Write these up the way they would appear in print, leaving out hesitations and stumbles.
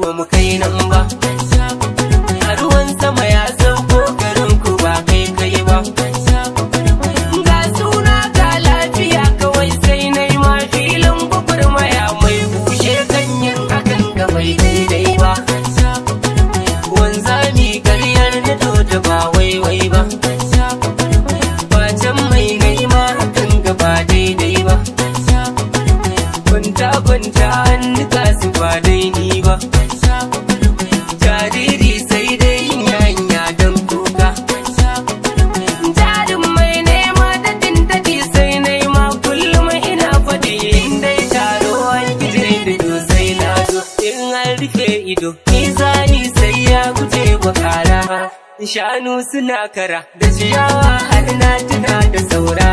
ba mu kai nan ba. A ruwan sama ya sauko garin ku ba kai kai ba. Ga suna ga lafiya kawai sai na yi ma filin gwagwarmaya mai kushe ganyen hakan ga bai daidai ba. Wanzami karyar na da ba waiwai ba. Bacin mai naima hakan ga ba daidai ba. Kwanta hannu su ba daidai ba. Jariri sai dai yanya don kuka. Jarin mai nema daɗi sai naima kullum ina faɗi. In dai taro an gije da sai na zo. In an rufe ido nizani sai ya guje wa kara. Shanu suna kara da ciyawa har na tuna da saura.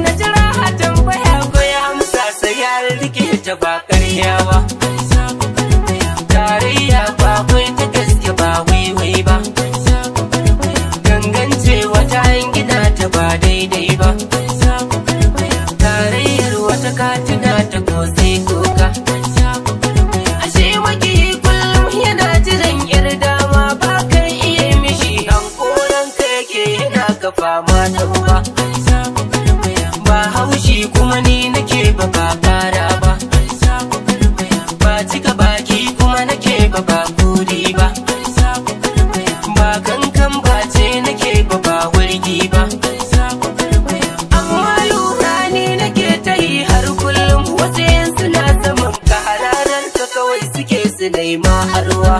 Na jira a tambaya ko ya amsa sai ya rike ta ba karya ba. Tarayya ba kwai ta gaske ba waiwai ba. Gangance wata an gina ta ba daidai ba. Tarayyar wata katina ta ko sai koka. Ashe waki kullum yana jiran yar dama ba kai iya mishi hankoran ka yake yana ka fama da uba. Ba haushi kuma ni nake ba kara ba. Ba cika baki kuma nake ba kuri ba. Ba kankan ba ce nake ba wurgi ba. Amma lura ni nake ta yi har kullum wasu yan suna saman ka hararar ka kawai suke su nema harwa.